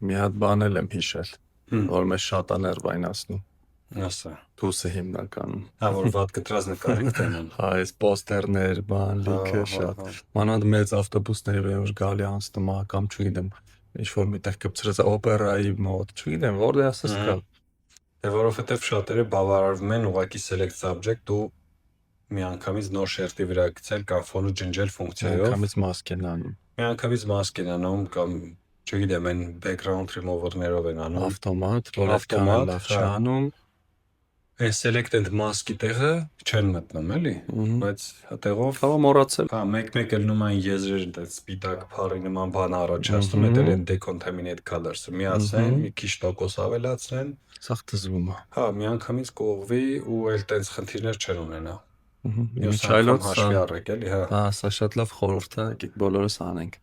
Մի հատ բան եմ հիշել, Հմ, որ մեզ շատ է ներվայնացնում։ ասա։ Դուսը հիմնականում։ Որ վատ կտրած նկարինք տենան։ Այս պոստերներ, բան, լիքը շատ։ Մանավանդ մեծ ավտոբուսների վրա որ գալի անցնում է կամ չգիտեմ, ինչ որ միտեղ կպցրած օպերայի մոտ, չգիտեմ, որտեղ ասես կա։ Որովհետև շատերը բավարարվում են ուղղակի select subject ու միանգամից նոր շերտի վրա գցել կամ ֆոնը ջնջել ֆունկցիայով։ Միանգամից մասկ են անում։ Միանգամից մասկ են անում կամ չգիտեմ, այն background remove-երով են անում։ Ավտոմատ, որ այդքան էլ լավ չի անում։ Այս select and mask-ի տեղը չեն մտնում, էլի, բայց հատեղով Կարող մոռացել։ մեկ-մեկ էլ նման եզրեր դա սպիտակ փարի նման բան առաջացնում է դել են decontaminate colors-ը միացեն, մի քիչ տոկոս ավելացնեն, Սաղ թզվում է։ միանգամից կողվի ու այլ տենց խնդիրներ չեն ունենա։ Մյուս այլոց հաշվի առեք, էլի, սա շատ լավ խորհուրդ է, եկեք բոլորս անենք։